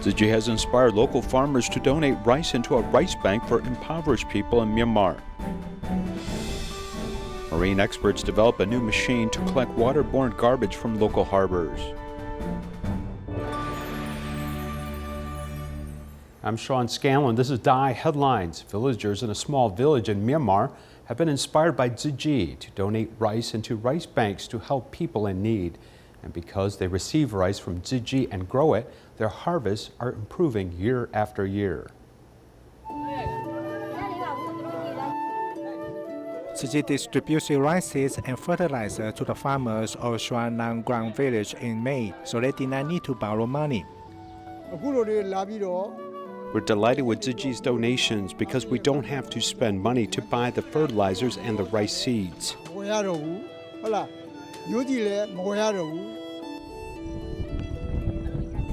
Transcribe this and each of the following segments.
Tzu Chi has inspired local farmers to donate rice into a rice bank for impoverished people in Myanmar. Marine experts develop a new machine to collect waterborne garbage from local harbors. I'm Sean Scanlon. This is Dai Headlines. Villagers in a small village in Myanmar have been inspired by Tzu Chi to donate rice into rice banks to help people in need. And because they receive rice from Tzu Chi and grow it, their harvests are improving year after year. Tzu Chi distributes rice seeds and fertilizer to the farmers of Shuan Nang Ground Village in May, so they did not need to borrow money. We're delighted with Tzu Chi's donations because we don't have to spend money to buy the fertilizers and the rice seeds.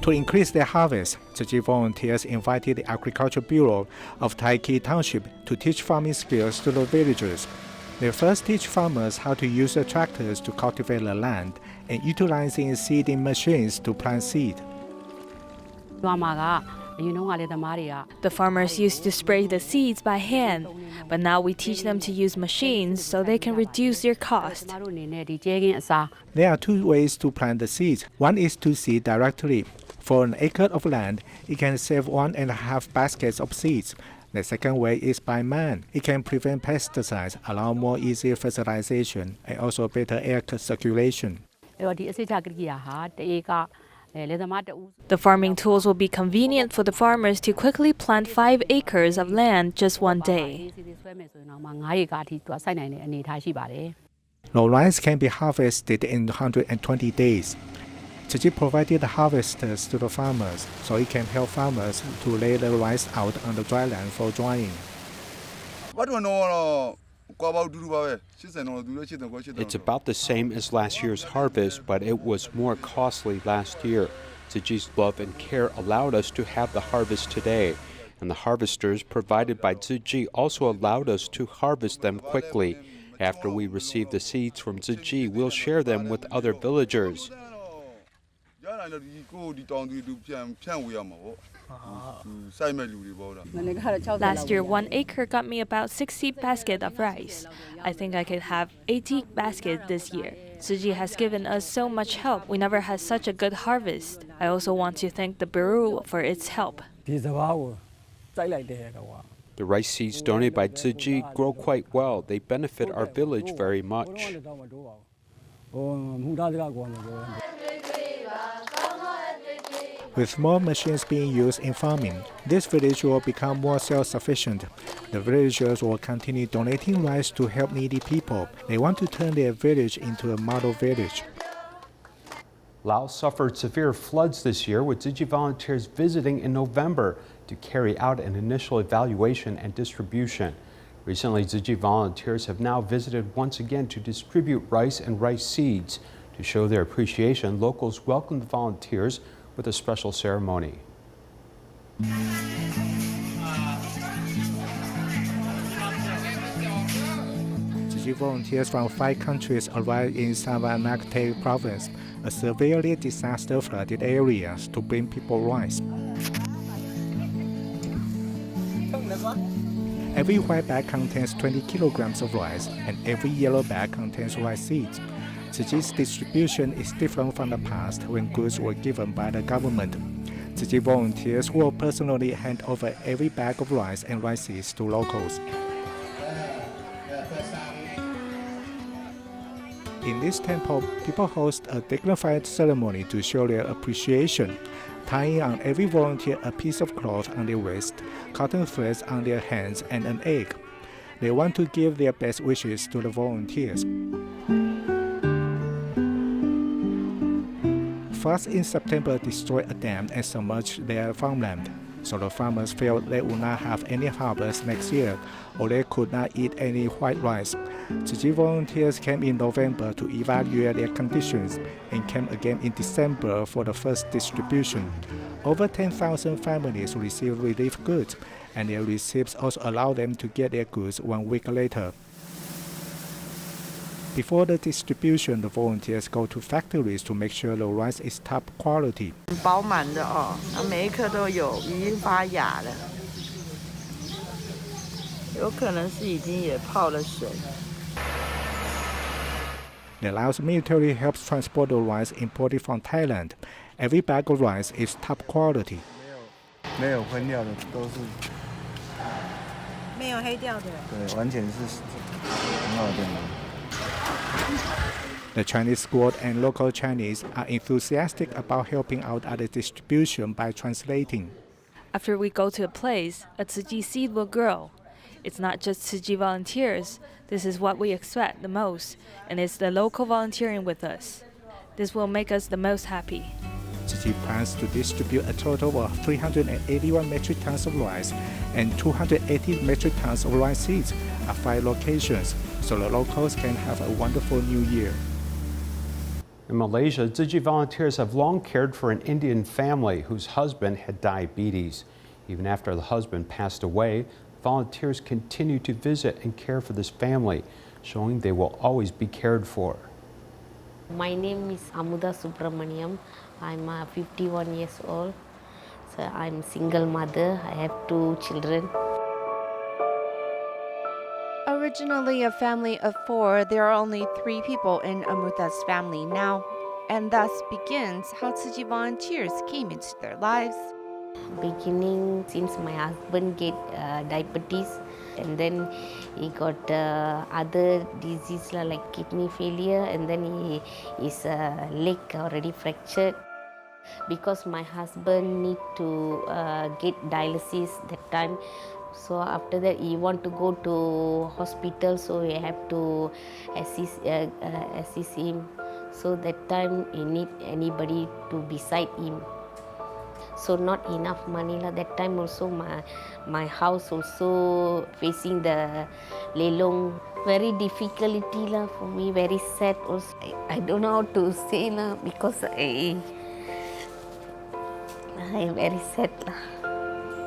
To increase their harvest, Tzu Chi volunteers invited the Agriculture Bureau of Tai Ki Township to teach farming skills to the villagers. They first teach farmers how to use the tractors to cultivate the land and utilizing seeding machines to plant seed. The farmers used to spray the seeds by hand, but now we teach them to use machines so they can reduce their cost. There are two ways to plant the seeds. One is to seed directly. For an acre of land, it can save 1.5 baskets of seeds. The second way is by man. It can prevent pesticides, allow more easy fertilization, and also better air circulation. The farming tools will be convenient for the farmers to quickly plant 5 acres of land just one day. The rice can be harvested in 120 days. Tzu Chi provided harvesters to the farmers, so it can help farmers to lay the rice out on the dry land for drying. It's about the same as last year's harvest, but it was more costly last year. Tzu Chi's love and care allowed us to have the harvest today, and the harvesters provided by Tzu Chi also allowed us to harvest them quickly. After we receive the seeds from Tzu Chi, we'll share them with other villagers. Last year, 1 acre got me about 60 baskets of rice. I think I could have 80 baskets this year. Tzu Chi has given us so much help. We never had such a good harvest. I also want to thank the Bureau for its help. The rice seeds donated by Tzu Chi grow quite well. They benefit our village very much. With more machines being used in farming, this village will become more self-sufficient. The villagers will continue donating rice to help needy people. They want to turn their village into a model village. Laos suffered severe floods this year, with Tzu Chi volunteers visiting in November to carry out an initial evaluation and distribution. Recently, Tzu Chi volunteers have now visited once again to distribute rice and rice seeds. To show their appreciation, locals welcomed the volunteers with a special ceremony. Tzu Chi volunteers from 5 countries arrived in Savanakte province, a severely disaster-flooded area, to bring people rice. Every white bag contains 20 kilograms of rice, and every yellow bag contains rice seeds. Tzu Chi's distribution is different from the past when goods were given by the government. Tzu Chi volunteers will personally hand over every bag of rice and rice seeds to locals. In this temple, people host a dignified ceremony to show their appreciation, tying on every volunteer a piece of cloth on their waist, cotton threads on their hands, and an egg. They want to give their best wishes to the volunteers. Floods in September destroyed a dam and submerged their farmland, so the farmers felt they would not have any harvest next year, or they could not eat any white rice. Tzu Chi volunteers came in November to evaluate their conditions and came again in December for the first distribution. Over 10,000 families received relief goods, and their receipts also allowed them to get their goods 1 week later. Before the distribution, the volunteers go to factories to make sure the rice is top quality. 饱满的哦，每一颗都有，已经发芽了，有可能是已经也泡了水。 The Laos military helps transport the rice imported from Thailand. Every bag of rice is top quality. 没有分料的都是没有黑掉的。对，完全是很好的。 The Chinese squad and local Chinese are enthusiastic about helping out at the distribution by translating. After we go to a place, a Tzu Chi seed will grow. It's not just Tzu Chi volunteers. This is what we expect the most, and it's the local volunteering with us. This will make us the most happy. Tzu Chi plans to distribute a total of 381 metric tons of rice and 280 metric tons of rice seeds at 5 locations, so the locals can have a wonderful new year. In Malaysia, Tzu Chi volunteers have long cared for an Indian family whose husband had diabetes. Even after the husband passed away, volunteers continue to visit and care for this family, showing they will always be cared for. My name is Amuda Subramaniam. I'm 51 years old. So I'm single mother. I have 2 children. Originally a family of 4, there are only 3 people in Amuta's family now, and thus begins how Tzu Chi volunteers came into their lives. Beginning since my husband get diabetes, and then he got other diseases like kidney failure, and then his leg already fractured. Because my husband need to get dialysis that time, so after that he want to go to hospital, so we have to assist him. So that time he need anybody to beside him. So not enough money lah. That time also my house also facing the lelong. Very difficulty lah for me. Very sad also. I don't know how to say lah because I very sad lah.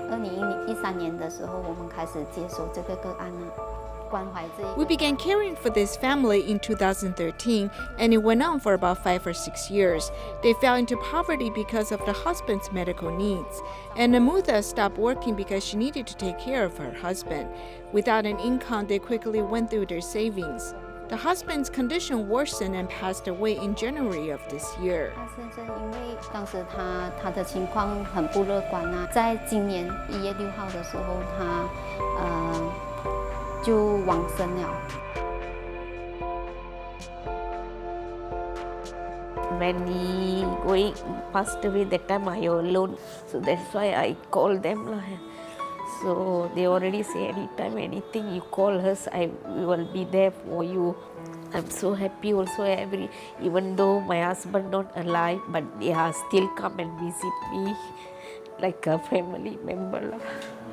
2013年的时候，我们开始接手这个个案呢。 We began caring for this family in 2013, and it went on for about 5 or 6 years. They fell into poverty because of the husband's medical needs, and Amutha stopped working because she needed to take care of her husband. Without an income, they quickly went through their savings. The husband's condition worsened and passed away in January of this year. 他先生因为当时他的情况很不乐观啊，在今年1月6号的时候，他就往生了。 When he going passed away, that time I alone, so that's why I call them lah. So they already say anytime anything you call us, we will be there for you. I'm so happy also even though my husband not alive, but they are still come and visit me like a family member lah.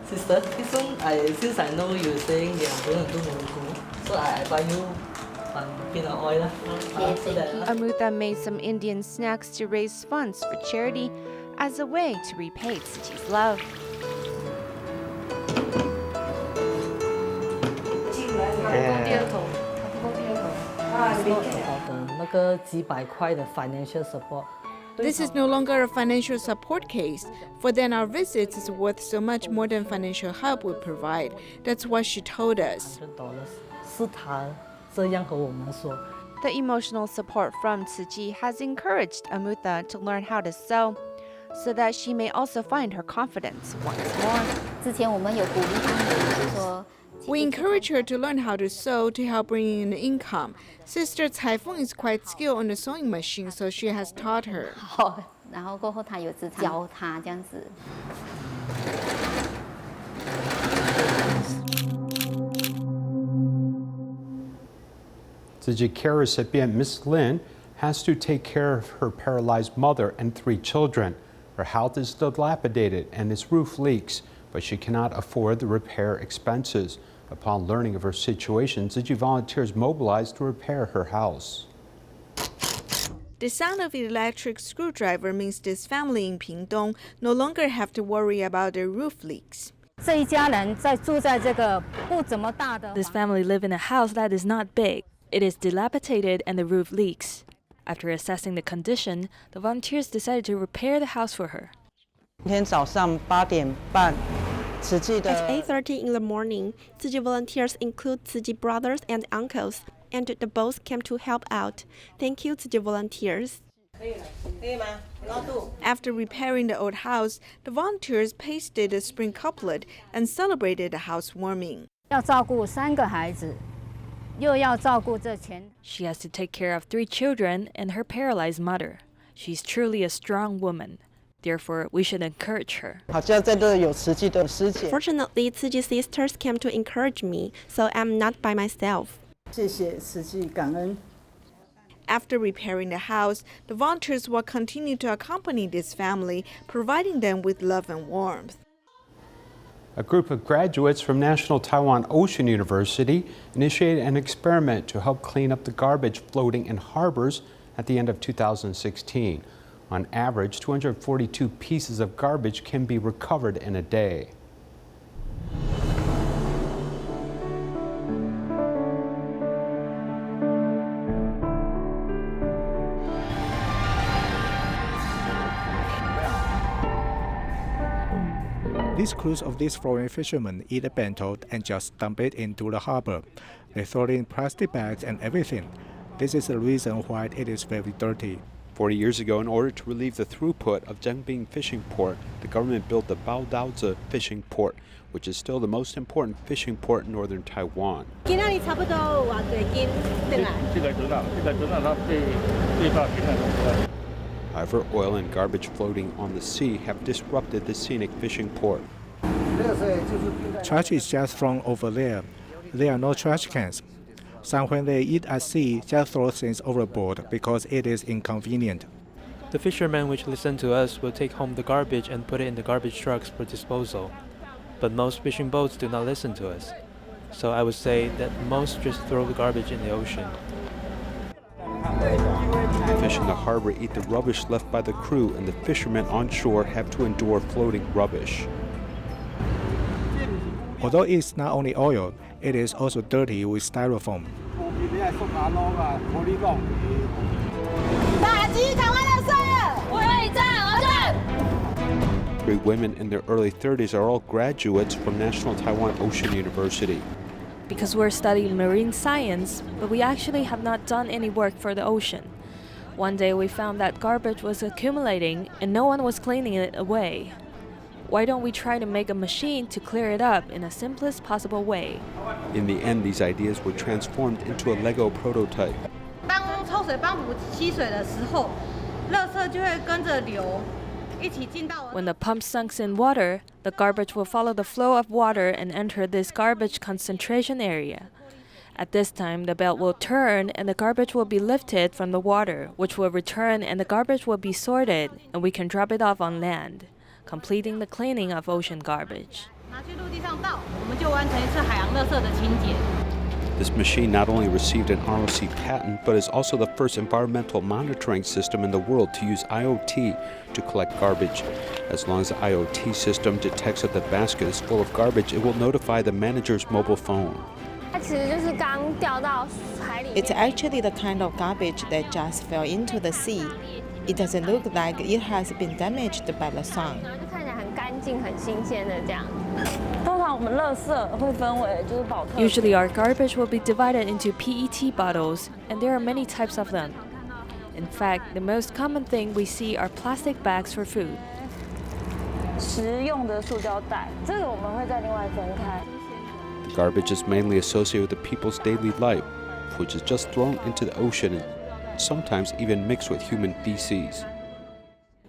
Sister, this one, since I know you saying you are going to do Morocco, so I buy you peanut oil. Amutha made some Indian snacks to raise funds for charity as a way to repay Tzu Chi's love. 那个几百块的 financial support. This is no longer a financial support case. For then, our visits is worth so much more than financial help we provide. That's what she told us. $100是他这样和我们说。 The emotional support from Tzu Chi has encouraged Amutha to learn how to sew, so that she may also find her confidence once more. 之前我们有鼓励他们，就是说。 We encourage her to learn how to sew to help bring in income. Sister Caifeng is quite skilled on the sewing machine, so she has taught her. 然后过后他有时常教他这样子。 Tzu Chi care recipient Miss Lin has to take care of her paralyzed mother and 3 children. Her health is dilapidated and its roof leaks, but she cannot afford the repair expenses. Upon learning of her situation, Tzu Chi volunteers mobilized to repair her house. The sound of an electric screwdriver means this family in Pingdong no longer have to worry about their roof leaks. This family live in a house that is not big. It is dilapidated and the roof leaks. After assessing the condition, the volunteers decided to repair the house for her. 今天早上8点半，慈济的 At 8:30 in the morning, Tzu volunteers include Tzu brothers and uncles, and the both came to help out. Thank you, Tzu volunteers. After repairing the old house, the volunteers pasted a spring couplet and celebrated the housewarming. 要照顾3个孩子，又要照顾这前。 She has to take care of 3 children and her paralyzed mother. She's truly a strong woman. Therefore, we should encourage her. 好像在这有慈济的师姐。 Fortunately, Tzu sisters came to encourage me, so I'm not by myself. 谢谢慈济，感恩。 After repairing the house, the volunteers will continue to accompany this family, providing them with love and warmth. A group of graduates from National Taiwan Ocean University initiated an experiment to help clean up the garbage floating in harbors at the end of 2016. On average, 242 pieces of garbage can be recovered in a day. These crews of these foreign fishermen eat a bento and just dump it into the harbor. They throw in plastic bags and everything. This is the reason why it is very dirty. 40 years ago, in order to relieve the throughput of Zhengbing Fishing Port, the government built the Baodaozi Fishing Port, which is still the most important fishing port in northern Taiwan. However, oil and garbage floating on the sea have disrupted the scenic fishing port. Trash is just thrown over there. There are no trash cans. Some when they eat at sea just throw things overboard because it is inconvenient. The fishermen which listen to us will take home the garbage and put it in the garbage trucks for disposal. But most fishing boats do not listen to us. So I would say that most just throw the garbage in the ocean. The fish in the harbor eat the rubbish left by the crew, and the fishermen on shore have to endure floating rubbish. Although it's not only oil, it is also dirty with styrofoam. 3 women in their early 30s are all graduates from National Taiwan Ocean University. Because we're studying marine science, but we actually have not done any work for the ocean. One day we found that garbage was accumulating and no one was cleaning it away. Why don't we try to make a machine to clear it up in the simplest possible way? In the end, these ideas were transformed into a Lego prototype. 当抽水泵补吸水的时候，垃圾就会跟着流。 When the pump sinks in water, the garbage will follow the flow of water and enter this garbage concentration area. At this time, the belt will turn and the garbage will be lifted from the water, which will return and the garbage will be sorted, and we can drop it off on land, completing the cleaning of ocean garbage. This machine not only received an ROC patent, but is also the first environmental monitoring system in the world to use IoT to collect garbage. As long as the IoT system detects that the basket is full of garbage, it will notify the manager's mobile phone. It's actually the kind of garbage that just fell into the sea. It doesn't look like it has been damaged by the sun. Usually our garbage will be divided into PET bottles, and there are many types of them. In fact, the most common thing we see are plastic bags for food. The garbage is mainly associated with the people's daily life, which is just thrown into the ocean and sometimes even mixed with human feces.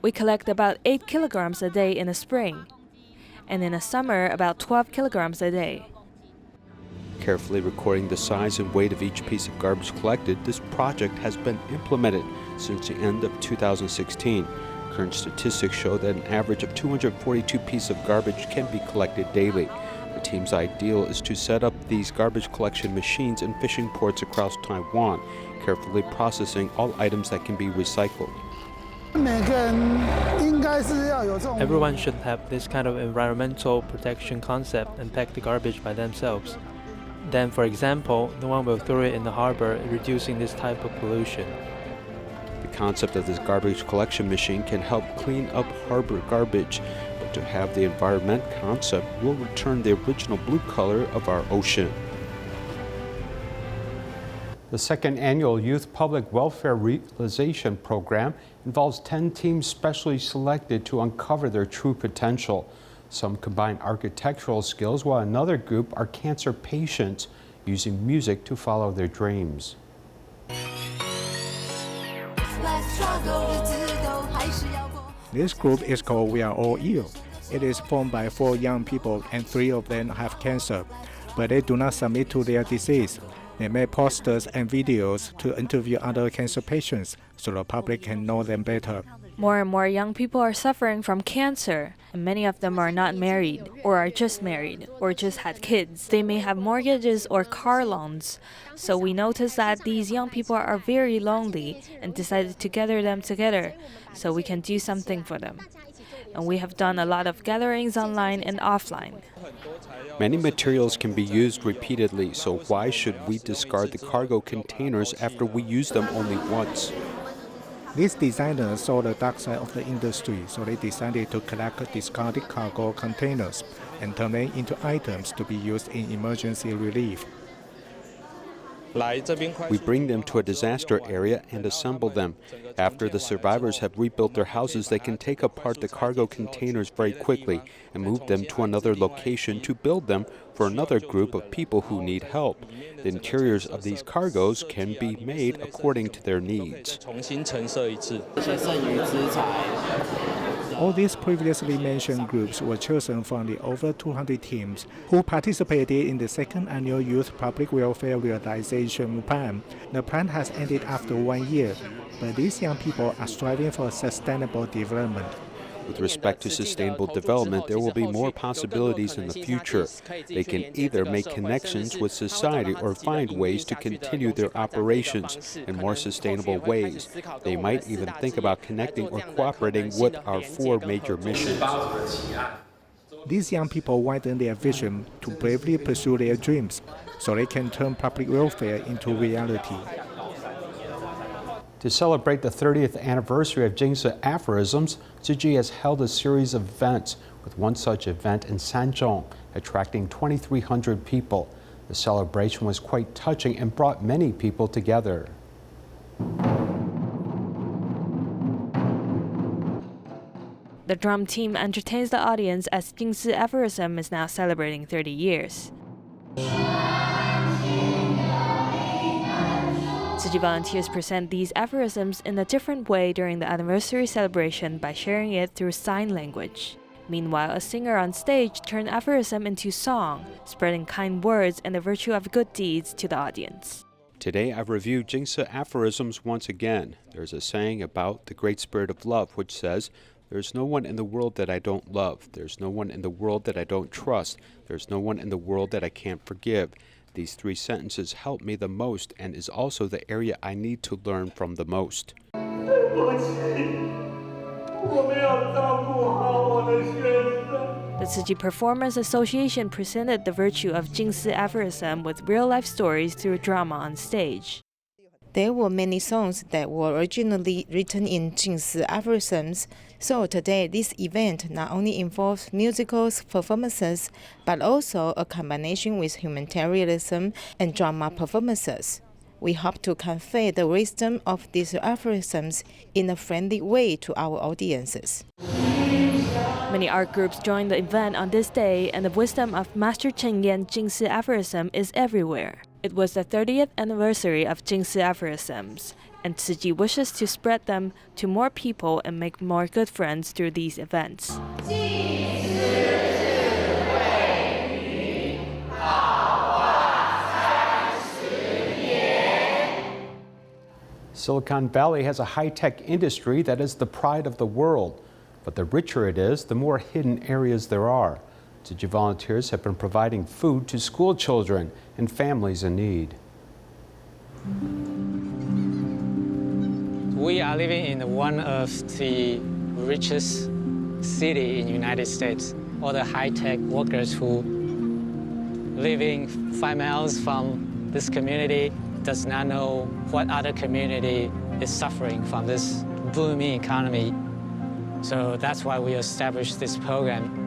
We collect about 8 kilograms a day in the spring, and in the summer about 12 kilograms a day. Carefully recording the size and weight of each piece of garbage collected, this project has been implemented since the end of 2016. Current statistics show that an average of 242 pieces of garbage can be collected daily. The team's ideal is to set up these garbage collection machines in fishing ports across Taiwan, carefully processing all items that can be recycled. Everyone should have this kind of environmental protection concept and pack the garbage by themselves. Then, for example, no one will throw it in the harbor, reducing this type of pollution. The concept of this garbage collection machine can help clean up harbor garbage, but to have the environment concept will return the original blue color of our ocean. The second annual Youth Public Welfare Realization Program involves 10 teams specially selected to uncover their true potential. Some combine architectural skills, while another group are cancer patients using music to follow their dreams. This group is called We Are All Ill. It is formed by 4 young people and 3 of them have cancer, but they do not submit to their disease. They make posters and videos to interview other cancer patients so the public can know them better. More and more young people are suffering from cancer, and many of them are not married, or are just married, or just had kids. They may have mortgages or car loans. So we noticed that these young people are very lonely and decided to gather them together so we can do something for them. And we have done a lot of gatherings online and offline. Many materials can be used repeatedly, so why should we discard the cargo containers after we use them only once? These designers saw the dark side of the industry, so they decided to collect discarded cargo containers and turn them into items to be used in emergency relief. We bring them to a disaster area and assemble them. After the survivors have rebuilt their houses, they can take apart the cargo containers very quickly and move them to another location to build them for another group of people who need help. The interiors of these cargoes can be made according to their needs. All these previously mentioned groups were chosen from the over 200 teams who participated in the second annual Youth Public Welfare Realization Plan. The plan has ended after 1 year, but these young people are striving for sustainable development. With respect to sustainable development, there will be more possibilities in the future. They can either make connections with society or find ways to continue their operations in more sustainable ways. They might even think about connecting or cooperating with our 4 major missions. These young people widen their vision to bravely pursue their dreams so they can turn public welfare into reality. To celebrate the 30th anniversary of Jingsi aphorisms, Tzu Chi has held a series of events, with one such event in Sanzhong, attracting 2,300 people. The celebration was quite touching and brought many people together. The drum team entertains the audience as Jingsi aphorism is now celebrating 30 years. Tzu Chi volunteers present these aphorisms in a different way during the anniversary celebration by sharing it through sign language. Meanwhile, a singer on stage turned aphorism into song, spreading kind words and the virtue of good deeds to the audience. Today, I've reviewed Jingsi aphorisms once again. There's a saying about the great spirit of love, which says, "There's no one in the world that I don't love. There's no one in the world that I don't trust. There's no one in the world that I can't forgive." These 3 sentences help me the most and is also the area I need to learn from the most. The Tzu Chi Performers Association presented the virtue of Jingsi aphorism with real-life stories through drama on stage. There were many songs that were originally written in Jingsi aphorisms, so today this event not only involves musical performances, but also a combination with humanitarianism and drama performances. We hope to convey the wisdom of these aphorisms in a friendly way to our audiences. Many art groups joined the event on this day, and the wisdom of Master Chen Yan's Jingsi aphorism is everywhere. It was the 30th anniversary of Jingsi aphorisms, and Tzu Chi wishes to spread them to more people and make more good friends through these events. Silicon Valley has a high-tech industry that is the pride of the world. But the richer it is, the more hidden areas there are. Tzu Chi volunteers have been providing food to school children and families in need. We are living in one of the richest cities in the United States. All the high-tech workers who living 5 miles from this community does not know what other community is suffering from this booming economy. So that's why we established this program.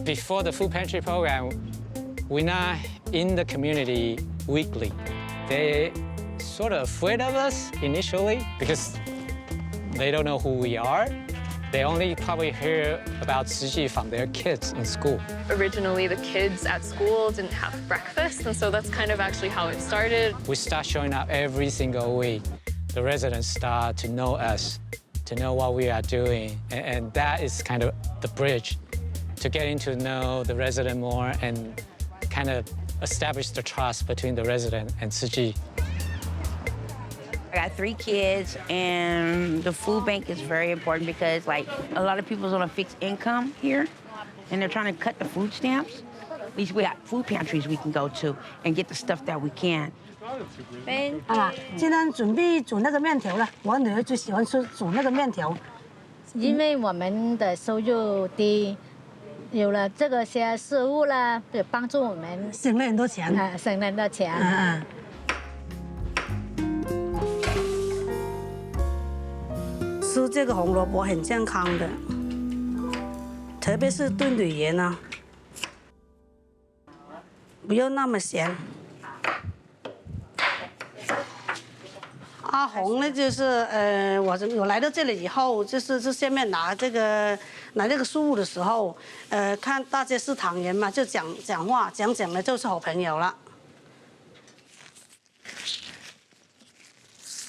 Before the food pantry program, we're not in the community weekly. They sort of afraid of us initially because they don't know who we are. They only probably hear about Tzu Chi from their kids in school. Originally, the kids at school didn't have breakfast, and so that's kind of actually how it started. We start showing up every single week. The residents start to know us, to know what we are doing, and that is kind of the bridge to getting to know the resident more and kind of establish the trust between the resident and Tzu Chi. I got 3 kids, and the food bank is very important because, like, a lot of people's on a fixed income here, and they're trying to cut the food stamps. At least we have food pantries we can go to and get the stuff that we can. 今天准备煮那个面条了，我女儿最喜欢吃煮那个面条。因为我们的收入低，有了这个些食物啦，就帮助我们省了很多钱。省了很多钱。吃这个红萝卜很健康的，特别是炖女人啊，不要那么咸。阿红呢，就是我来到这里以后，就是下面拿这个食物的时候，看大家是唐人嘛，就讲话，讲了就是好朋友了。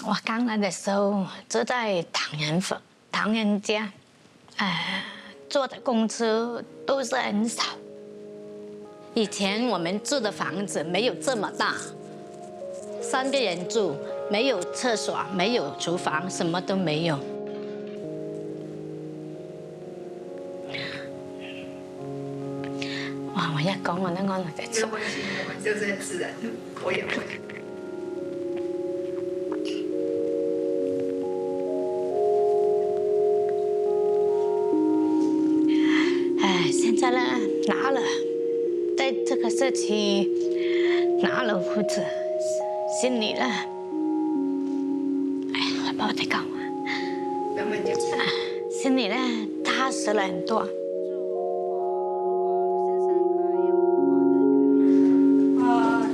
我刚来的时候住在唐人家，做的工资都是很少。以前我们住的房子没有这么大，3个人住，没有厕所，没有厨房，什么都没有。哇！我一講我都安樂得出。就是很自然的，我也会。现在呢，拿了，在这个社区拿了屋子，心里呢，我不知道在干嘛，慢慢就心里呢踏实了很多。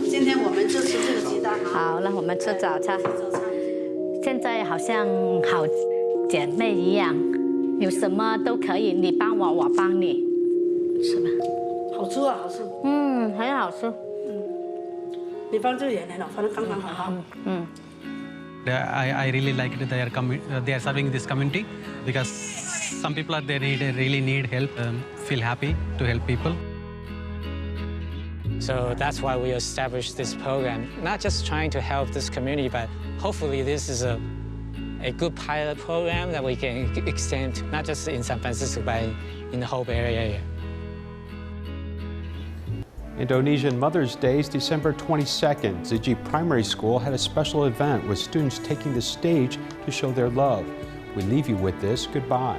今天我们就吃这个鸡蛋。好了，我们吃早餐。现在好像好姐妹一样，有什么都可以，你帮我，我帮你，是吧？好吃啊，好吃。很好吃。你放这个也很好，放得刚刚好。I really like it they are serving this community because some people are there really need help, feel happy to help people. So that's why we established this program, not just trying to help this community, but hopefully this is a good pilot program that we can extend to not just in San Francisco, but in the whole Bay Area. Indonesian Mother's Day is December 22nd. Tzu Chi Primary School had a special event with students taking the stage to show their love. We leave you with this. Goodbye.